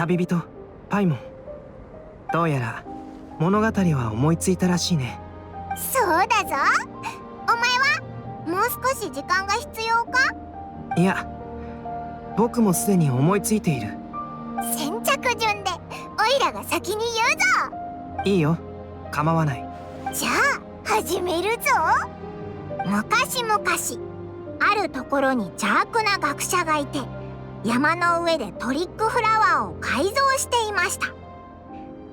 旅人パイモン、どうやら物語は思いついたらしいね。そうだぞ。お前はもう少し時間が必要か？いや、僕もすでに思いついている。先着順でオイラが先に言うぞ。いいよ、構わない。じゃあ始めるぞ。昔々あるところに邪悪な学者がいて、山の上でトリックフラワーを改造していました。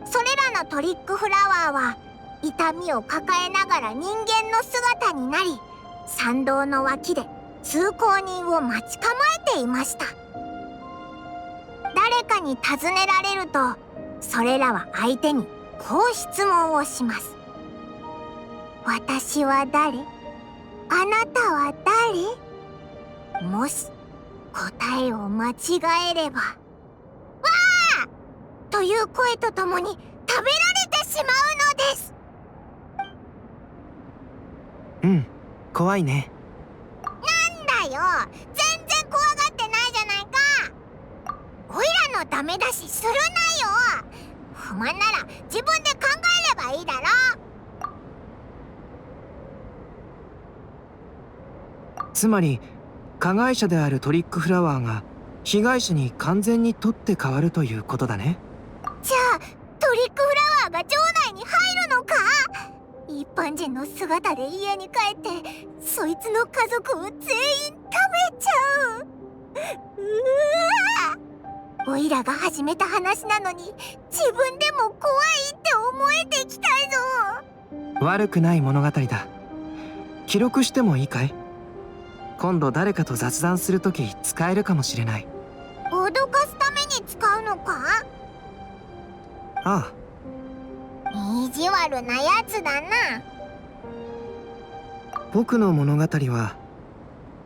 それらのトリックフラワーは痛みを抱えながら人間の姿になり、参道の脇で通行人を待ち構えていました。誰かに尋ねられると、それらは相手にこう質問をします。私は誰？あなたは誰？もし答えを間違えれば、わー！という声とともに食べられてしまうのです。うん、怖いね。なんだよ、全然怖がってないじゃないか。オイラのダメ出しするなよ。不満なら自分で考えればいいだろ。つまり加害者であるトリックフラワーが被害者に完全に取って代わるということだね。じゃあトリックフラワーが城内に入るのか？一般人の姿で家に帰ってそいつの家族を全員食べちゃう。オイラが始めた話なのに自分でも怖いって思えてきたぞ。悪くない物語だ。記録してもいいかい？今度誰かと雑談するとき使えるかもしれない。脅かすために使うのか？ああ、意地悪なやつだな。僕の物語は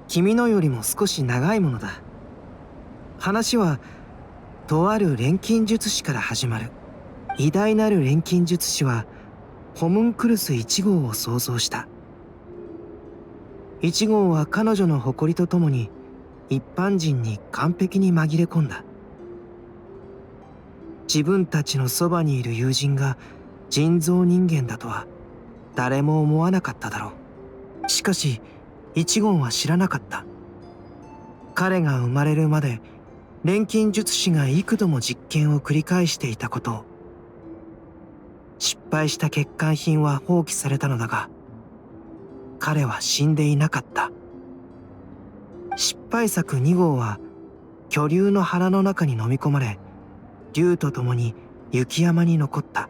君のよりも少し長いものだ。話はとある錬金術師から始まる。偉大なる錬金術師はホムンクルス1号を創造した。1号は彼女の誇りとともに一般人に完璧に紛れ込んだ。自分たちのそばにいる友人が人造人間だとは誰も思わなかっただろう。しかし1号は知らなかった。彼が生まれるまで錬金術師が幾度も実験を繰り返していたことを。失敗した欠陥品は放棄されたのだが、彼は死んでいなかった。失敗作2号は巨竜の腹の中に飲み込まれ、竜と共に雪山に残った。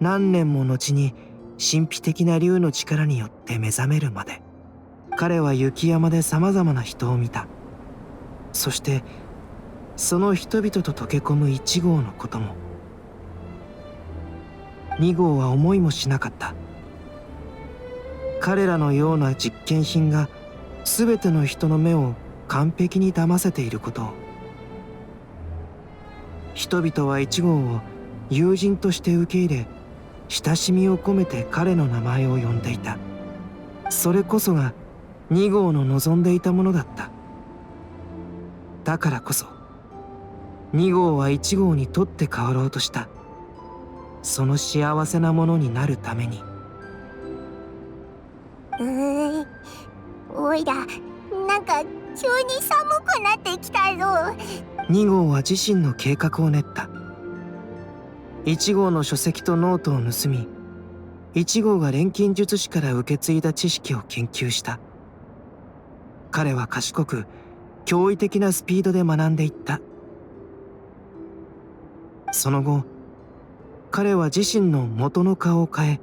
何年も後に神秘的な竜の力によって目覚めるまで、彼は雪山でさまざまな人を見た。そしてその人々と溶け込む1号のことも。2号は思いもしなかった。彼らのような実験品が全ての人の目を完璧に騙せていることを。人々は1号を友人として受け入れ、親しみを込めて彼の名前を呼んでいた。それこそが2号の望んでいたものだった。だからこそ2号は1号に取って代わろうとした。その幸せなものになるために。おいら、なんか急に寒くなってきたぞ。2号は自身の計画を練った。1号の書籍とノートを盗み、1号が錬金術師から受け継いだ知識を研究した。彼は賢く驚異的なスピードで学んでいった。その後、彼は自身の元の顔を変え、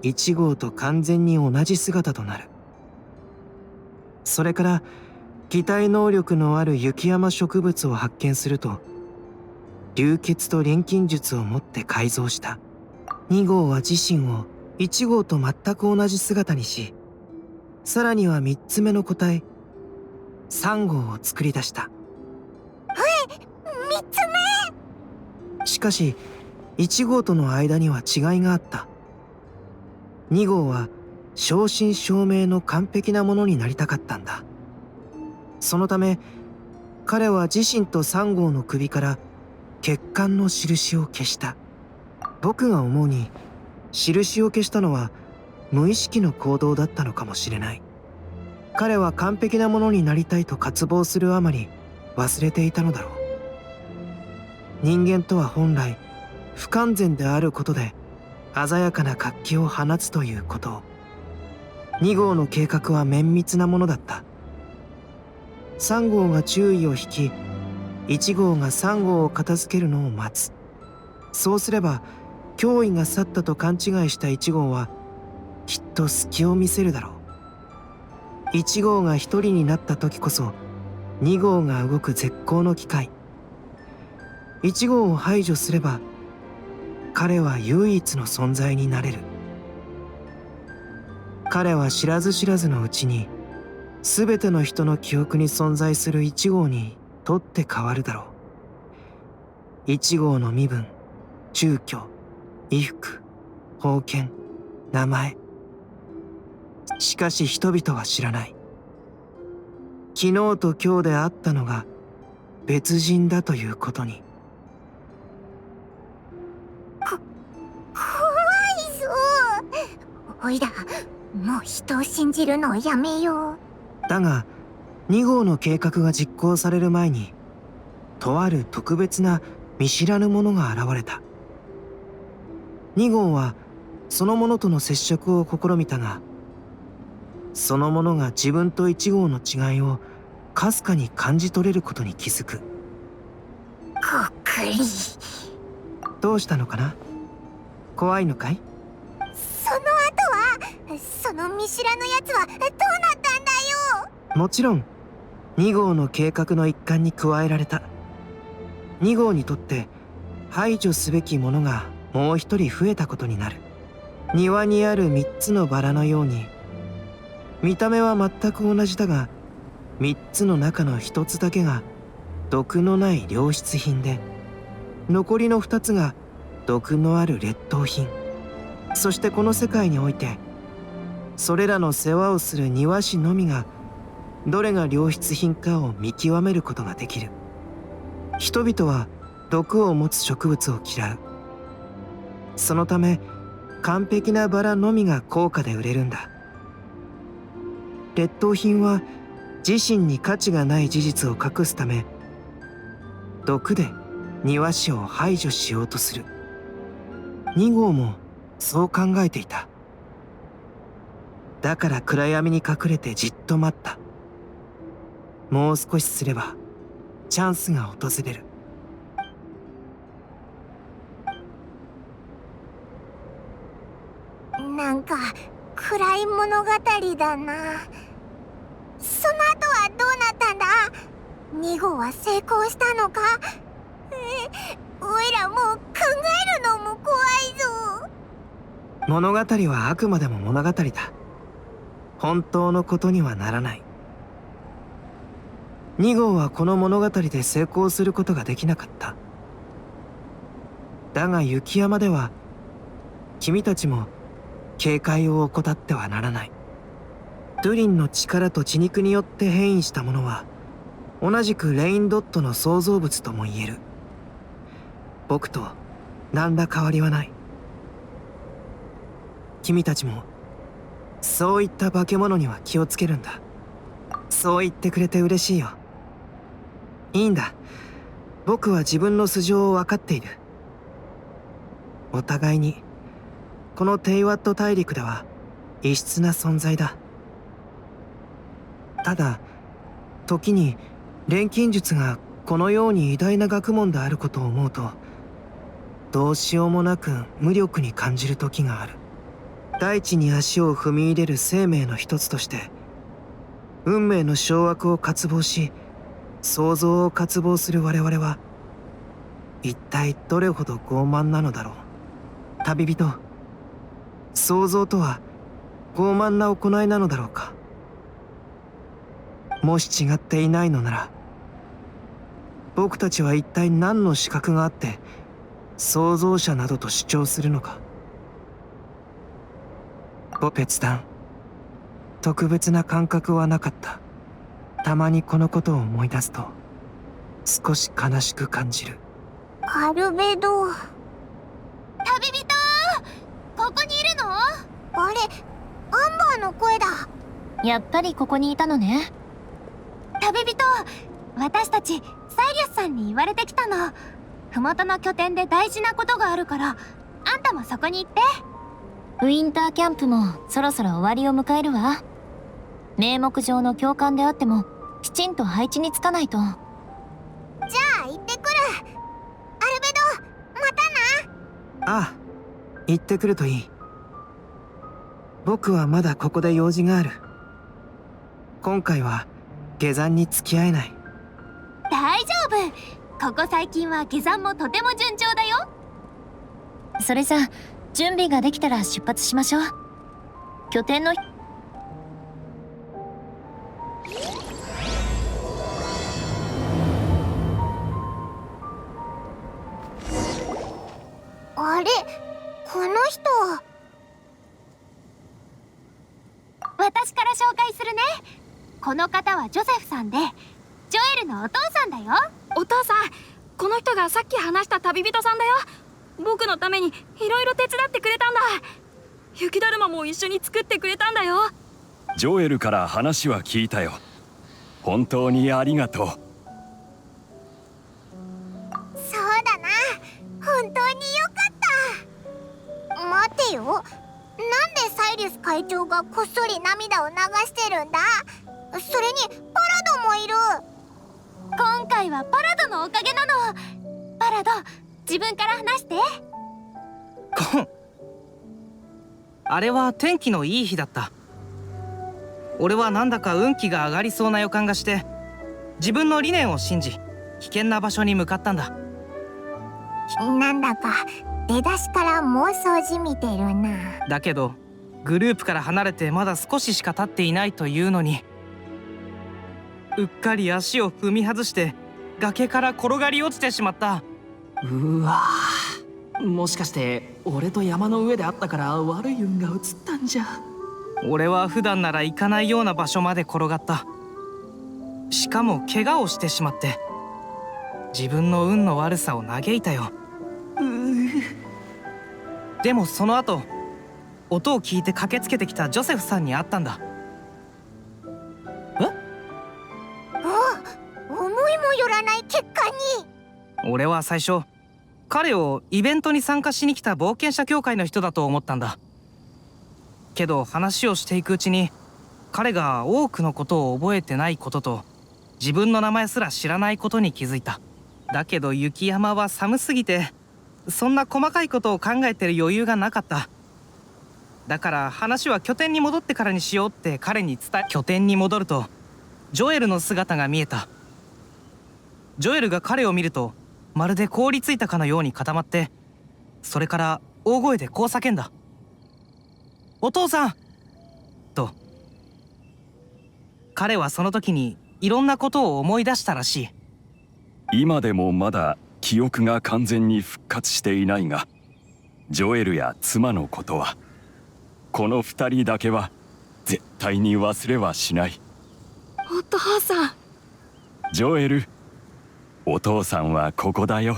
1号と完全に同じ姿となる。それから擬態能力のある雪山植物を発見すると、流血と錬金術をもって改造した。2号は自身を1号と全く同じ姿にし、さらには3つ目の個体3号を作り出した。3つ目。しかし1号との間には違いがあった。2号は正真正銘の完璧なものになりたかったんだ。そのため彼は自身と3号の首から血管の印を消した。僕が思うに、印を消したのは無意識の行動だったのかもしれない。彼は完璧なものになりたいと渇望するあまり忘れていたのだろう。人間とは本来不完全であることで鮮やかな活気を放つということを。2号の計画は綿密なものだった。3号が注意を引き、1号が3号を片付けるのを待つ。そうすれば脅威が去ったと勘違いした1号はきっと隙を見せるだろう。1号が1人になった時こそ2号が動く絶好の機会。1号を排除すれば彼は唯一の存在になれる。彼は知らず知らずのうちに全ての人の記憶に存在する1号にとって変わるだろう。1号の身分、住居、衣服、封建、名前。しかし人々は知らない。昨日と今日であったのが別人だということに。怖いぞ。おいら、もう人を信じるのをやめよう。だが2号の計画が実行される前に、とある特別な見知らぬものが現れた。2号はそのものとの接触を試みたが、そのものが自分と1号の違いをかすかに感じ取れることに気づく。こっくり。どうしたのかな？怖いのかい？その後は、その見知らぬやつはどうなったんだよ。もちろん2号の計画の一環に加えられた。2号にとって排除すべきものがもう一人増えたことになる。庭にある3つのバラのように、見た目は全く同じだが、3つの中の1つだけが毒のない良質品で、残りの2つが毒のある劣等品。そしてこの世界において、それらの世話をする庭師のみがどれが良質品かを見極めることができる。人々は毒を持つ植物を嫌う。そのため完璧なバラのみが高価で売れるんだ。劣等品は自身に価値がない事実を隠すため、毒で庭師を排除しようとする。2号もそう考えていた。だから暗闇に隠れてじっと待った。もう少しすればチャンスが訪れる。なんか暗い物語だな。その後はどうなったんだ。2号は成功したのか。おいらもう考えるのも怖いぞ。物語はあくまでも物語だ。本当のことにはならない。2号はこの物語で成功することができなかった。だが雪山では君たちも警戒を怠ってはならない。ドゥリンの力と血肉によって変異したものは同じくレインドットの創造物とも言える。僕と何ら変わりはない。君たちもそういった化け物には気をつけるんだ。そう言ってくれて嬉しいよ。いいんだ。僕は自分の素性を分かっている。お互いにこのテイワット大陸では異質な存在だ。ただ時に錬金術がこのように偉大な学問であることを思うと、どうしようもなく無力に感じる時がある。大地に足を踏み入れる生命の一つとして、運命の掌握を渇望し創造を渇望する我々は一体どれほど傲慢なのだろう。旅人、創造とは傲慢な行いなのだろうか。もし違っていないのなら、僕たちは一体何の資格があって創造者などと主張するのか。別段特別な感覚はなかった。たまにこのことを思い出すと少し悲しく感じる。アルベド。旅人、ここにいるの？あれ、アンバーの声だ。やっぱりここにいたのね。旅人、私たちサイリウスさんに言われてきたの。麓の拠点で大事なことがあるから、あんたもそこに行って。ウィンターキャンプもそろそろ終わりを迎えるわ。名目上の教官であってもきちんと配置につかないと。じゃあ行ってくる。アルベド、またな。ああ、行ってくるといい。僕はまだここで用事がある。今回は下山に付き合えない。大丈夫。ここ最近は下山もとても順調だよ。それじゃあ準備ができたら出発しましょう。拠点のあれ、この人。私から紹介するね。この方はジョセフさんで、ジョエルのお父さんだよ。お父さん、この人がさっき話した旅人さんだよ。僕のためにいろいろ手伝ってくれたんだ。雪だるまも一緒に作ってくれたんだよ。ジョエルから話は聞いたよ。本当にありがとう。そうだな、本当によかった。待てよ、なんでサイリウス会長がこっそり涙を流してるんだ？それにパラドもいる。今回はパラドのおかげなの。パラド、自分から話して。あれは天気のいい日だった。俺はなんだか運気が上がりそうな予感がして、自分の理念を信じ危険な場所に向かったんだ。なんだか出だしから妄想じみてるな。だけどグループから離れてまだ少ししか経っていないというのに、うっかり足を踏み外して崖から転がり落ちてしまった。うわぁ、もしかして俺と山の上で会ったから悪い運が移ったんじゃ。俺は普段なら行かないような場所まで転がった。しかも怪我をしてしまって、自分の運の悪さを嘆いたよ。でもその後、音を聞いて駆けつけてきたジョセフさんに会ったんだ。思いもよらない結果に。俺は最初彼をイベントに参加しに来た冒険者協会の人だと思ったんだ。けど話をしていくうちに、彼が多くのことを覚えてないことと自分の名前すら知らないことに気づいた。だけど雪山は寒すぎてそんな細かいことを考えてる余裕がなかった。だから話は拠点に戻ってからにしようって彼に伝え、拠点に戻るとジョエルの姿が見えた。ジョエルが彼を見るとまるで凍りついたかのように固まって、それから大声でこう叫んだ。お父さんと。彼はその時にいろんなことを思い出したらしい。今でもまだ記憶が完全に復活していないが、ジョエルや妻のことは、この二人だけは絶対に忘れはしない。お父さん。ジョエル、お父さんはここだよ。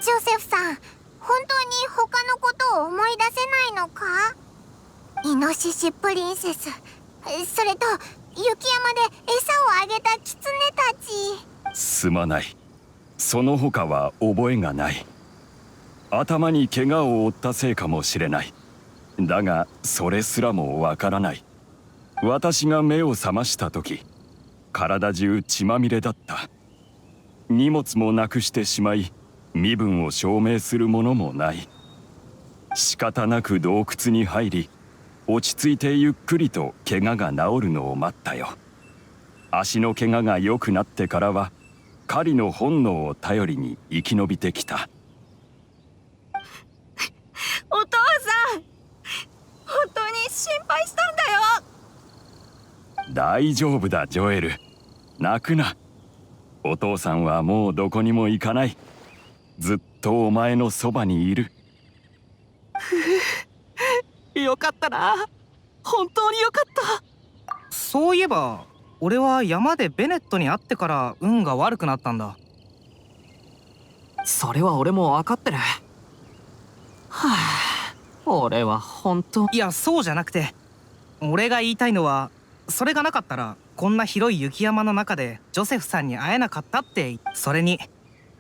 ジョセフさん、本当に他のことを思い出せないのか？イノシシプリンセス、それと雪山で餌をあげたキツネたち。すまない。その他は覚えがない。頭に怪我を負ったせいかもしれない。だがそれすらもわからない。私が目を覚ました時、体中血まみれだった。荷物もなくしてしまい、身分を証明するものもない。仕方なく洞窟に入り、落ち着いてゆっくりと怪我が治るのを待ったよ。足の怪我が良くなってからは、狩りの本能を頼りに生き延びてきた。お父さん、本当に心配したんだよ。大丈夫だ、ジョエル。泣くな。お父さんはもうどこにも行かない。ずっとお前のそばにいる。よかったな、本当によかった。そういえば俺は山でベネットに会ってから運が悪くなったんだ。それは俺も分かってる。はあ、俺は本当。いや、そうじゃなくて、俺が言いたいのは、それがなかったらこんな広い雪山の中でジョセフさんに会えなかったって。それに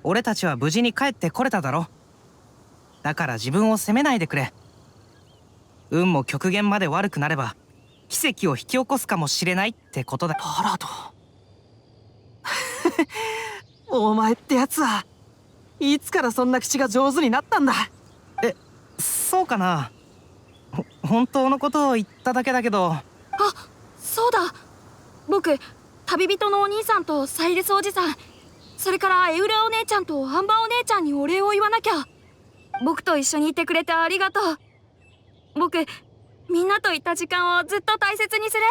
俺たちは無事に帰ってこれただろ。だから自分を責めないでくれ。運も極限まで悪くなれば奇跡を引き起こすかもしれないってことだ。パラドお前ってやつはいつからそんな口が上手になったんだ。そうかな。本当のことを言っただけだけど。あ、そうだ。僕旅人のお兄さんとサイレスおじさん、それからエウラお姉ちゃんとアンバーお姉ちゃんにお礼を言わなきゃ。僕と一緒にいてくれてありがとう。僕みんなといた時間をずっと大切にする。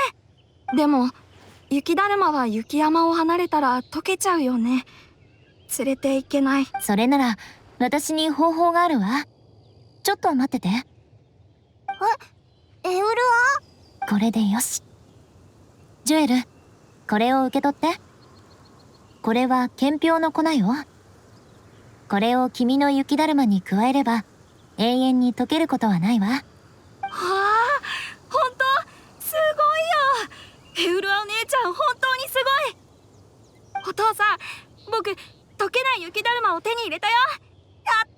でも雪だるまは雪山を離れたら溶けちゃうよね。連れて行けない。それなら私に方法があるわ。ちょっと待ってて。エウルは？これでよし。ジュエル、これを受け取って。これは憲兵の粉よ。これを君の雪だるまに加えれば永遠に溶けることはないわ。はあ、本当すごいよ。エウルアお姉ちゃん、本当にすごい。お父さん、僕溶けない雪だるまを手に入れたよ。やっ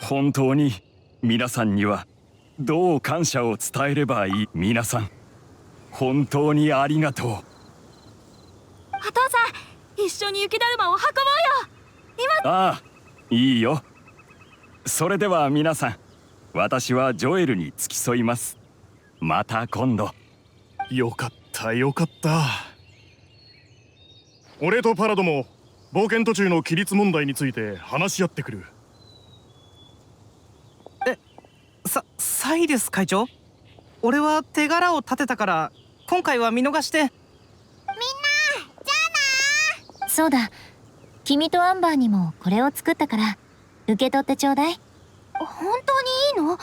た本当に皆さんにはどう感謝を伝えればいい。皆さん本当にありがとう。お父さん、一緒に雪だるまを運ぼうよ。今。ああ、いいよ。それでは皆さん、私はジョエルに付き添います。また今度。よかったよかった。俺とパラドも冒険途中の規律問題について話し合ってくる。サイレス会長、俺は手柄を立てたから今回は見逃して。みんな、じゃあな。そうだ、君とアンバーにもこれを作ったから受け取ってちょうだい。本当にいいの？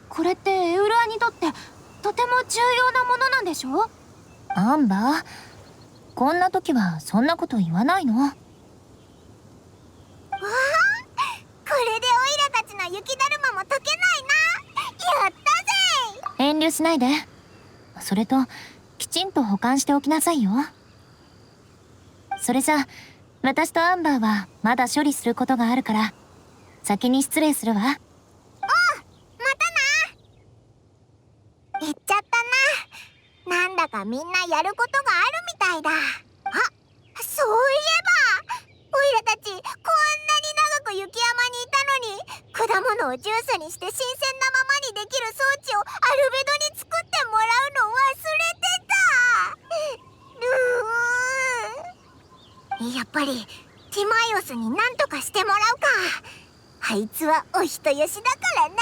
これってエウラにとってとても重要なものなんでしょ？アンバー、こんな時はそんなこと言わないの。わあ、これでオイラたちの雪だるまも溶けないな。やったぜ。遠慮しないで。それときちんと保管しておきなさいよ。それじゃ私とアンバーはまだ処理することがあるから先に失礼するわ。またな。行っちゃったな。なんだかみんなやることがあるみたいだ。あ、そういえばオイラたちこんなに長く雪山にいたのに、果物をジュースにして新鮮なままにできる装置をアルベドに作ってもらうの忘れてた。やっぱりティマイオスに何とかしてもらうか。あいつはお人よしだからな。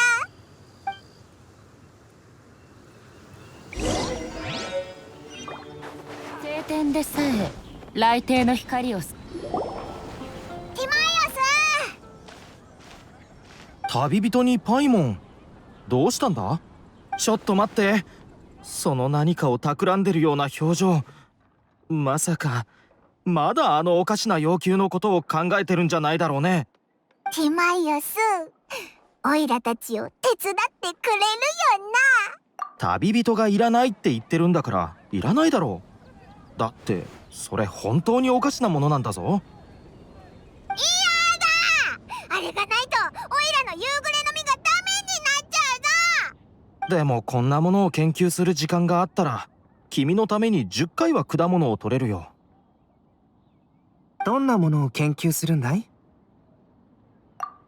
晴天でさえ雷帝の光をティマイオス。旅人にパイモン、どうしたんだ？ちょっと待って、その何かを企んでるような表情。まさかまだあのおかしな要求のことを考えてるんじゃないだろうね。ティマイオス、オイラたちを手伝ってくれるよな。旅人がいらないって言ってるんだからいらないだろう。だってそれ本当におかしなものなんだぞ。いやだ、あれがないとオイラの夕暮れの実がダメになっちゃうぞ。でもこんなものを研究する時間があったら君のために10回は果物を取れるよ。どんなものを研究するんだい？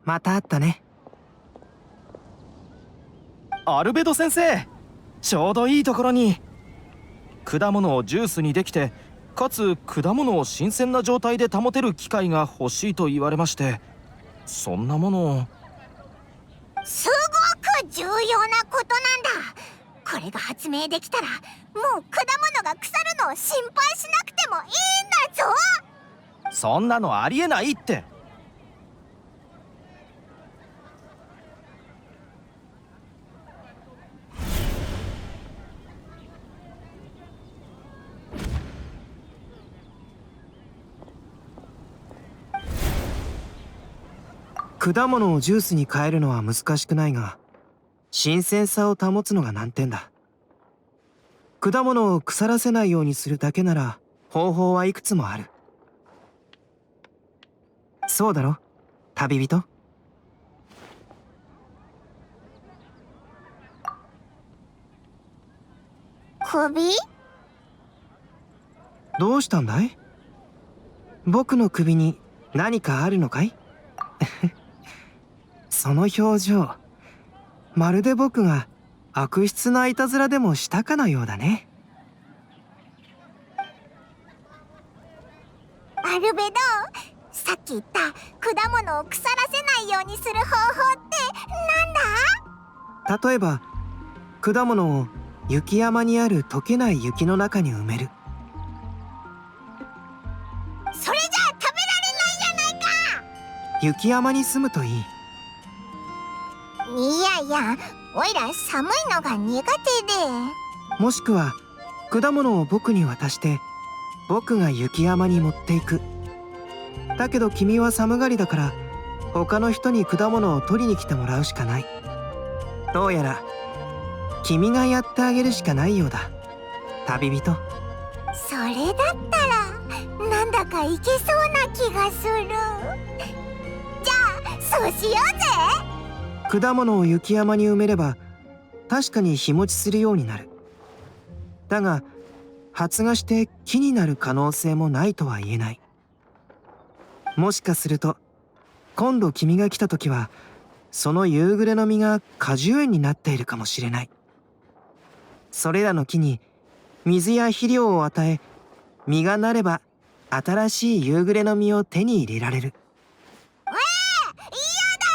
また会ったね。アルベド先生、ちょうどいいところに。果物をジュースにできて、かつ果物を新鮮な状態で保てる機械が欲しいと言われまして、そんなものを。すごく重要なことなんだ。これが発明できたらもう果物が腐るのを心配しなくてもいいんだぞ。そんなのありえないって。果物をジュースに変えるのは難しくないが、新鮮さを保つのが難点だ。果物を腐らせないようにするだけなら方法はいくつもある。そうだろ、旅人。首？どうしたんだい？僕の首に何かあるのかい？その表情、まるで僕が悪質ないたずらでもしたかのようだね。アルベド、さっき言った果物を腐らせないようにする方法ってなんだ？例えば果物を雪山にある溶けない雪の中に埋める。それじゃあ食べられないじゃないか。雪山に住むといい。いやいや、おいら寒いのが苦手で。もしくは果物を僕に渡して僕が雪山に持っていく。だけど君は寒がりだから他の人に果物を取りに来てもらうしかない。どうやら君がやってあげるしかないようだ、旅人。それだったらなんだかいけそうな気がする。じゃあそうしようぜ。果物を雪山に埋めれば確かに日持ちするようになる。だが発芽して木になる可能性もないとは言えない。もしかすると今度君が来た時はその夕暮れの実が果樹園になっているかもしれない。それらの木に水や肥料を与え、実がなれば新しい夕暮れの実を手に入れられる。嫌だ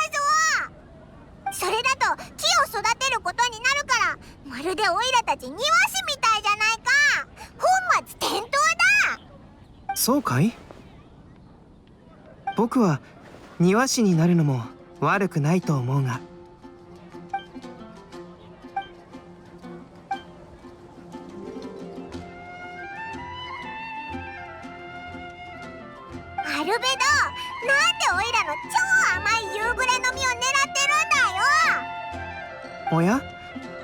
ぞ。それだと木を育てることになるからまるでオイラたち庭師みたいじゃないか。本末転倒だ。そうかい？僕は庭師になるのも悪くないと思うが。アルベド、なんでオイラの超甘い夕暮れの実を狙ってるんだよ。おや、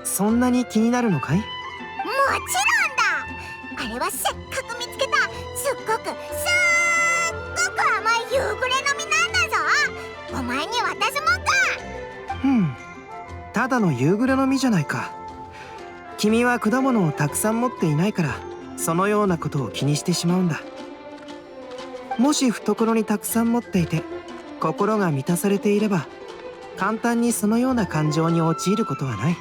そんなに気になるのかい？もちろんだ。あれはせっかく見つけたすっごく甘い夕暮れの実なんだぞ。お前に渡すもんか。ただの夕暮れの実じゃないか。君は果物をたくさん持っていないからそのようなことを気にしてしまうんだ。もし懐にたくさん持っていて心が満たされていれば簡単にそのような感情に陥ることはない。え、